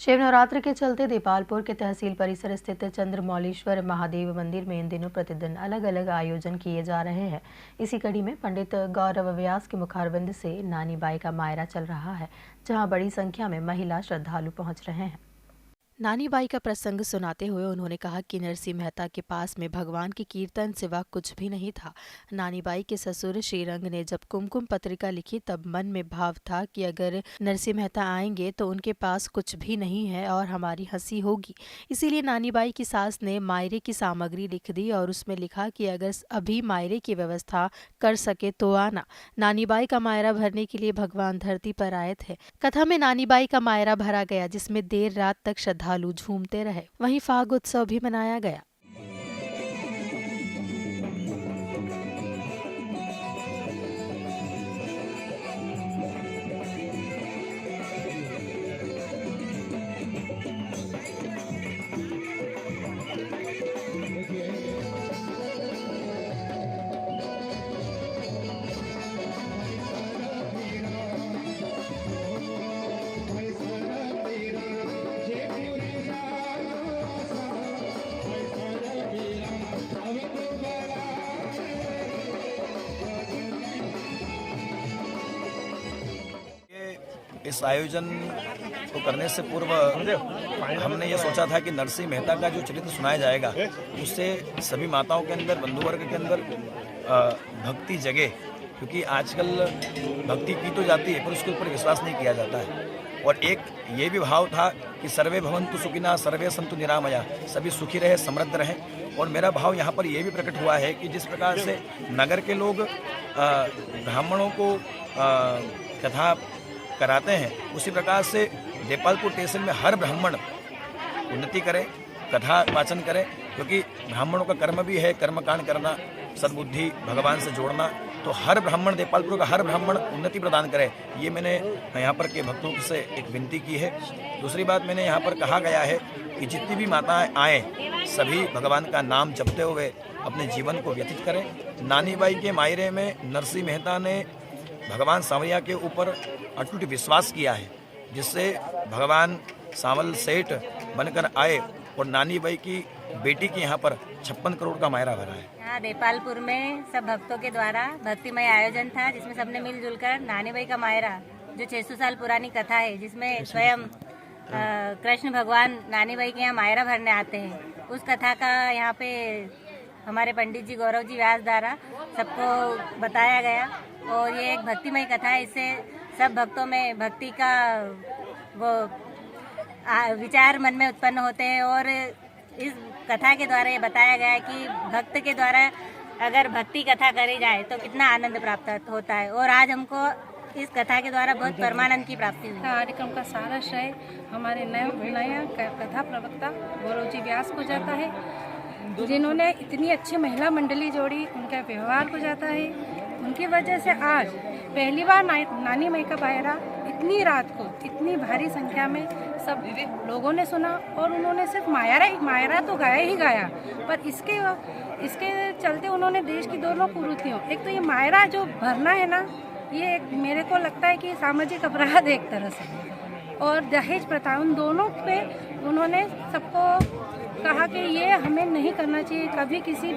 शिव नवरात्र के चलते देपालपुर के तहसील परिसर स्थित चंद्रमौलीश्वर महादेव मंदिर में इन दिनों प्रतिदिन अलग अलग आयोजन किए जा रहे हैं। इसी कड़ी में पंडित गौरव व्यास के मुखारबिंद से नानी बाई का मायरा चल रहा है, जहां बड़ी संख्या में महिला श्रद्धालु पहुंच रहे हैं। नानी बाई का प्रसंग सुनाते हुए उन्होंने कहा कि नरसिंह मेहता के पास में भगवान की कीर्तन सिवा कुछ भी नहीं था। नानी बाई के ससुर श्रीरंग ने जब कुमकुम पत्रिका लिखी तब मन में भाव था कि अगर नरसिंह मेहता आएंगे तो उनके पास कुछ भी नहीं है और हमारी हंसी होगी। इसीलिए नानी बाई की सास ने मायरे की सामग्री लिख दी और उसमें लिखा कि अगर अभी मायरे की व्यवस्था कर सके तो आना। नानी बाई का मायरा भरने के लिए भगवान धरती पर आए थे। कथा में नानी बाई का मायरा भरा गया, जिसमें देर रात तक श्रद्धालु झूमते रहे। वहीं फाग उत्सव भी मनाया गया। इस आयोजन को करने से पूर्व हमने ये सोचा था कि नरसिंह मेहता का जो चरित्र सुनाया जाएगा उससे सभी माताओं के अंदर, बंधु वर्ग के अंदर भक्ति जगे, क्योंकि आजकल भक्ति की तो जाती है पर उसके ऊपर विश्वास नहीं किया जाता है। और एक ये भी भाव था कि सर्वे भवन्तु सुखिनः सर्वे सन्तु निरामया, सभी सुखी रहे, समृद्ध रहें। और मेरा भाव यहाँ पर ये भी प्रकट हुआ है कि जिस प्रकार से नगर के लोग ब्राह्मणों को कथा कराते हैं, उसी प्रकार से देपालपुर तहसील में हर ब्राह्मण उन्नति करे, कथा वाचन करे, क्योंकि ब्राह्मणों का कर्म भी है कर्मकांड करना, सद्बुद्धि, भगवान से जोड़ना। तो हर ब्राह्मण, देपालपुर का हर ब्राह्मण उन्नति प्रदान करे, ये मैंने यहाँ पर के भक्तों से एक विनती की है। दूसरी बात, मैंने यहाँ पर कहा गया है कि जितनी भी माताएं आएँ सभी भगवान का नाम जपते हुए अपने जीवन को व्यतीत करें। नानी बाई के मायरे में नरसिंह मेहता ने भगवान सांवरिया के ऊपर अटूट विश्वास किया है, जिससे भगवान सांवल सेठ बनकर आए और नानी बाई की बेटी के यहाँ पर 56 करोड़ का मायरा भरा है। यहाँ देपालपुर में सब भक्तों के द्वारा भक्तिमय आयोजन था, जिसमें सबने मिलजुल कर नानी बाई का मायरा, जो 600 साल पुरानी कथा है, जिसमें स्वयं कृष्ण भगवान नानी बाई के यहाँ मायरा भरने आते हैं, उस कथा का यहाँ पे हमारे पंडित जी गौरव जी व्यास द्वारा सबको बताया गया। और ये एक भक्तिमय कथा है, इससे सब भक्तों में भक्ति का वो विचार मन में उत्पन्न होते हैं। और इस कथा के द्वारा ये बताया गया है कि भक्त के द्वारा अगर भक्ति कथा करी जाए तो कितना आनंद प्राप्त होता है। और आज हमको इस कथा के द्वारा बहुत परमानंद की प्राप्ति हुई। कार्यक्रम का सारा श्रेय हमारे नया कथा प्रवक्ता गौरव जी व्यास को जाता है, जिन्होंने इतनी अच्छी महिला मंडली जोड़ी, उनका व्यवहार को जाता है। उनकी वजह से आज पहली बार नानी माई का मायरा इतनी रात को इतनी भारी संख्या में सब लोगों ने सुना। और उन्होंने सिर्फ मायरा तो गाया ही गाया, पर इसके चलते उन्होंने देश की दोनों कुरीतियों, एक तो ये मायरा जो भरना है ना, ये मेरे को लगता है कि सामाजिक अपराध एक तरह से, और दहेज प्रथा, उन दोनों पे उन्होंने सबको कहा कि ये हमें नहीं करना चाहिए। कभी किसी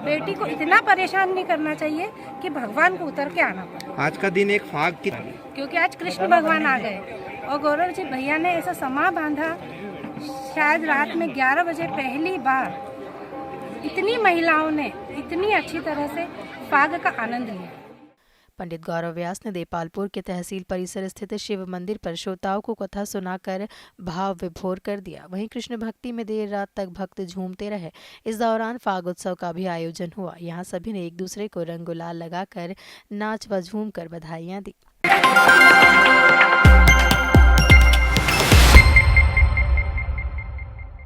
बेटी को इतना परेशान नहीं करना चाहिए कि भगवान को उतर के आना पड़े। आज का दिन एक फाग की, क्योंकि आज कृष्ण भगवान आ गए और गौरव जी भैया ने ऐसा समा बांधा, शायद रात में 11 बजे पहली बार इतनी महिलाओं ने इतनी अच्छी तरह से फाग का आनंद लिया। पंडित गौरव व्यास ने देपालपुर के तहसील परिसर स्थित शिव मंदिर पर श्रोताओं को कथा सुनाकर भाव विभोर कर दिया। वहीं कृष्ण भक्ति में देर रात तक भक्त झूमते रहे। इस दौरान फाग उत्सव का भी आयोजन हुआ। यहाँ सभी ने एक दूसरे को रंग गुलाल लगाकर नाच व झूम कर बधाइयां दी।